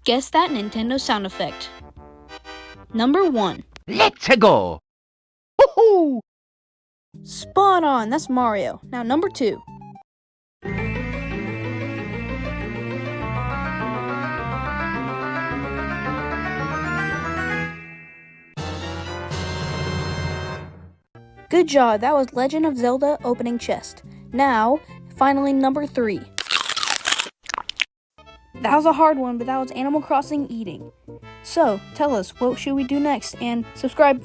Guess that Nintendo sound effect. Number 1. Let's go! Woohoo! Spot on, that's Mario. Now number 2. Good job, that was Legend of Zelda opening chest. Now, finally number 3. That was a hard one, but that was Animal Crossing eating. So, tell us, what should we do next? And subscribe.